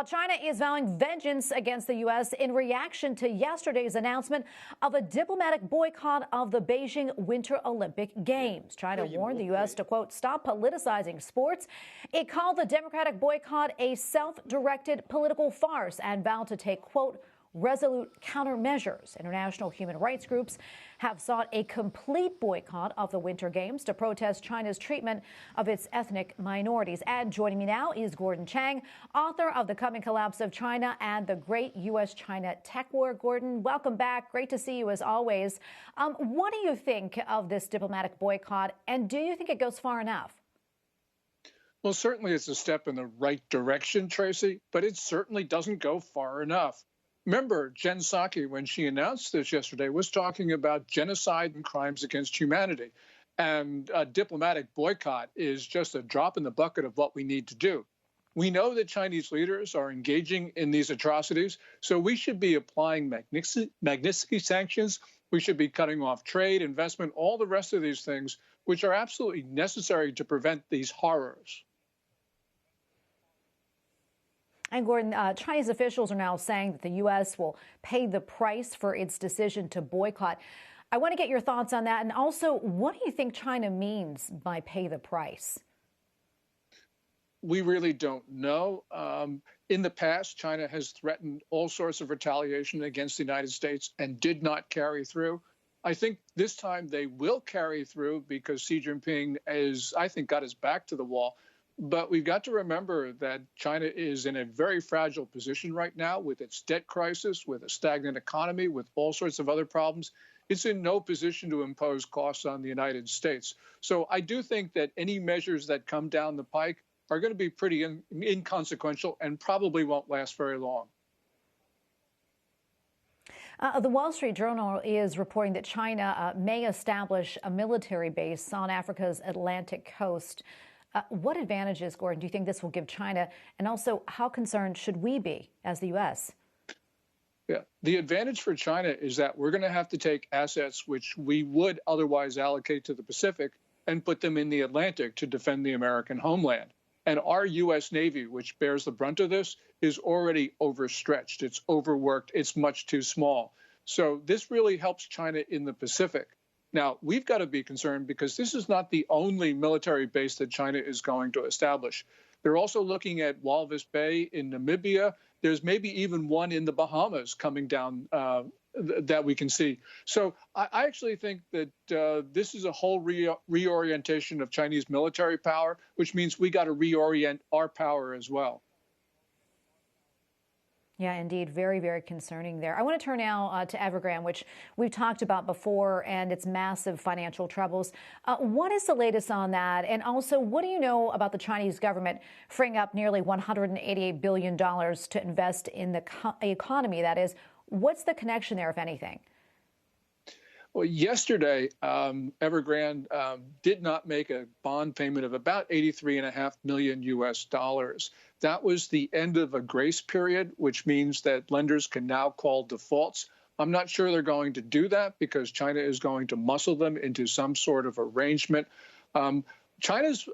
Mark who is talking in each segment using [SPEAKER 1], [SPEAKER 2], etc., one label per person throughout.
[SPEAKER 1] China is vowing vengeance against the U.S. in reaction to yesterday's announcement of a diplomatic boycott of the Beijing Winter Olympic Games. China warned the U.S. to, quote, stop politicizing sports. It called the democratic boycott a self-directed political farce and vowed to take, quote, resolute countermeasures. International human rights groups have sought a complete boycott of the Winter Games to protest China's treatment of its ethnic minorities. And joining me now is Gordon Chang, author of The Coming Collapse of China and the Great U.S.-China Tech War. Gordon, welcome back. Great to see you as always. What do you think of this diplomatic boycott, and do you think it goes far enough?
[SPEAKER 2] Well, certainly it's a step in the right direction, Tracy, but it certainly doesn't go far enough. Remember, Jen Psaki, when she announced this yesterday, was talking about genocide and crimes against humanity. And a diplomatic boycott is just a drop in the bucket of what we need to do. We know that Chinese leaders are engaging in these atrocities, so we should be applying Magnitsky sanctions. We should be cutting off trade, investment, all the rest of these things, which are absolutely necessary to prevent these horrors.
[SPEAKER 1] And Gordon, Chinese officials are now saying that the U.S. will pay the price for its decision to boycott. I want to get your thoughts on that. And also, what do you think China means by pay the price?
[SPEAKER 2] We really don't know. In the past, China has threatened all sorts of retaliation against the United States and did not carry through. I think this time they will carry through because Xi Jinping has, I think, got his back to the wall. But we've got to remember that China is in a very fragile position right now with its debt crisis, with a stagnant economy, with all sorts of other problems. It's in no position to impose costs on the United States. So I do think that any measures that come down the pike are going to be pretty inconsequential and probably won't last very long.
[SPEAKER 1] The Wall Street Journal is reporting that China may establish a military base on Africa's Atlantic coast. What advantages, Gordon, do you think this will give China? And also, how concerned should we be as the U.S.?
[SPEAKER 2] Yeah, the advantage for China is that we're going to have to take assets which we would otherwise allocate to the Pacific and put them in the Atlantic to defend the American homeland. And our U.S. Navy, which bears the brunt of this, is already overstretched. It's overworked. It's much too small. So this really helps China in the Pacific. Now, we've got to be concerned because this is not the only military base that China is going to establish. They're also looking at Walvis Bay in Namibia. There's maybe even one in the Bahamas coming down that we can see. So I actually think that this is a whole reorientation of Chinese military power, which means we got to reorient our power as well.
[SPEAKER 1] Yeah, indeed. Very, very concerning there. I want to turn now to Evergrande, which we've talked about before, and its massive financial troubles. What is the latest on that? And also, what do you know about the Chinese government freeing up nearly $188 billion to invest in the economy? That is, what's the connection there, if anything?
[SPEAKER 2] Well, yesterday, Evergrande did not make a bond payment of about $83.5 million US. That was the end of a grace period, which means that lenders can now call defaults. I'm not sure they're going to do that because China is going to muscle them into some sort of arrangement. China's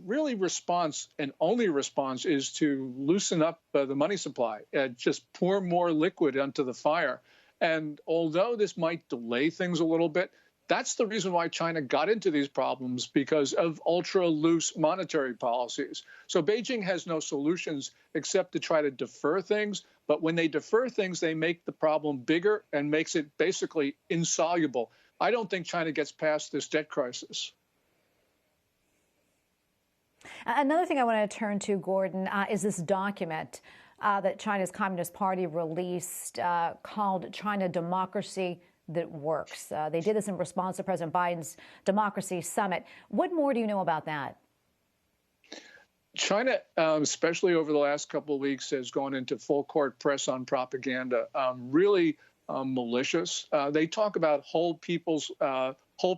[SPEAKER 2] really response and only response is to loosen up the money supply, just pour more liquid onto the fire. And although this might delay things a little bit, that's the reason why China got into these problems, because of ultra-loose monetary policies. So Beijing has no solutions except to try to defer things. But when they defer things, they make the problem bigger and makes it basically insoluble. I don't think China gets past this debt crisis.
[SPEAKER 1] Another thing I want to turn to, Gordon, is this document that China's Communist Party released called China Democracy That Works. They did this in response to President Biden's Democracy Summit. What more do you know about that?
[SPEAKER 2] China, especially over the last couple of weeks, has gone into full court press on propaganda, really malicious. They talk about whole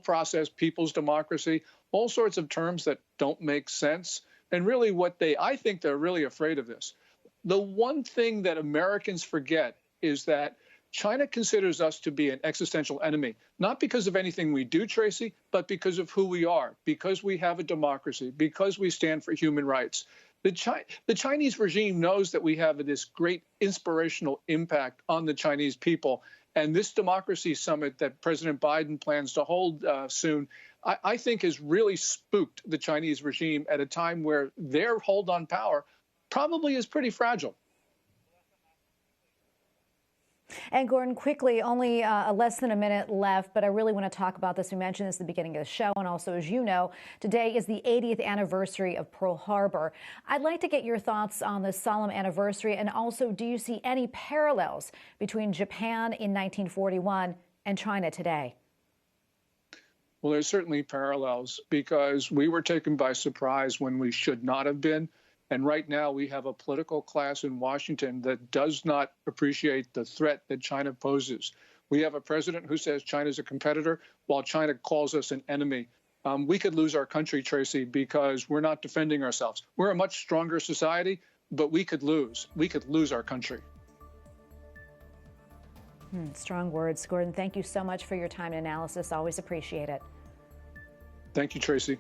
[SPEAKER 2] process, people's democracy, all sorts of terms that don't make sense. And really I think they're really afraid of this. The one thing that Americans forget is that China considers us to be an existential enemy, not because of anything we do, Tracy, but because of who we are, because we have a democracy, because we stand for human rights. The Chinese regime knows that we have this great inspirational impact on the Chinese people. And this democracy summit that President Biden plans to hold soon, I think has really spooked the Chinese regime at a time where their hold on power probably is pretty fragile.
[SPEAKER 1] And Gordon, quickly, only less than a minute left, but I really want to talk about this. We mentioned this at the beginning of the show, and also, as you know, today is the 80th anniversary of Pearl Harbor. I'd like to get your thoughts on this solemn anniversary, and also, do you see any parallels between Japan in 1941 and China today?
[SPEAKER 2] Well, there's certainly parallels because we were taken by surprise when we should not have been. And right now, we have a political class in Washington that does not appreciate the threat that China poses. We have a president who says China is a competitor while China calls us an enemy. We could lose our country, Tracy, because we're not defending ourselves. We're a much stronger society, but we could lose. We could lose our country.
[SPEAKER 1] Strong words. Gordon, thank you so much for your time and analysis. Always appreciate it.
[SPEAKER 2] Thank you, Tracy.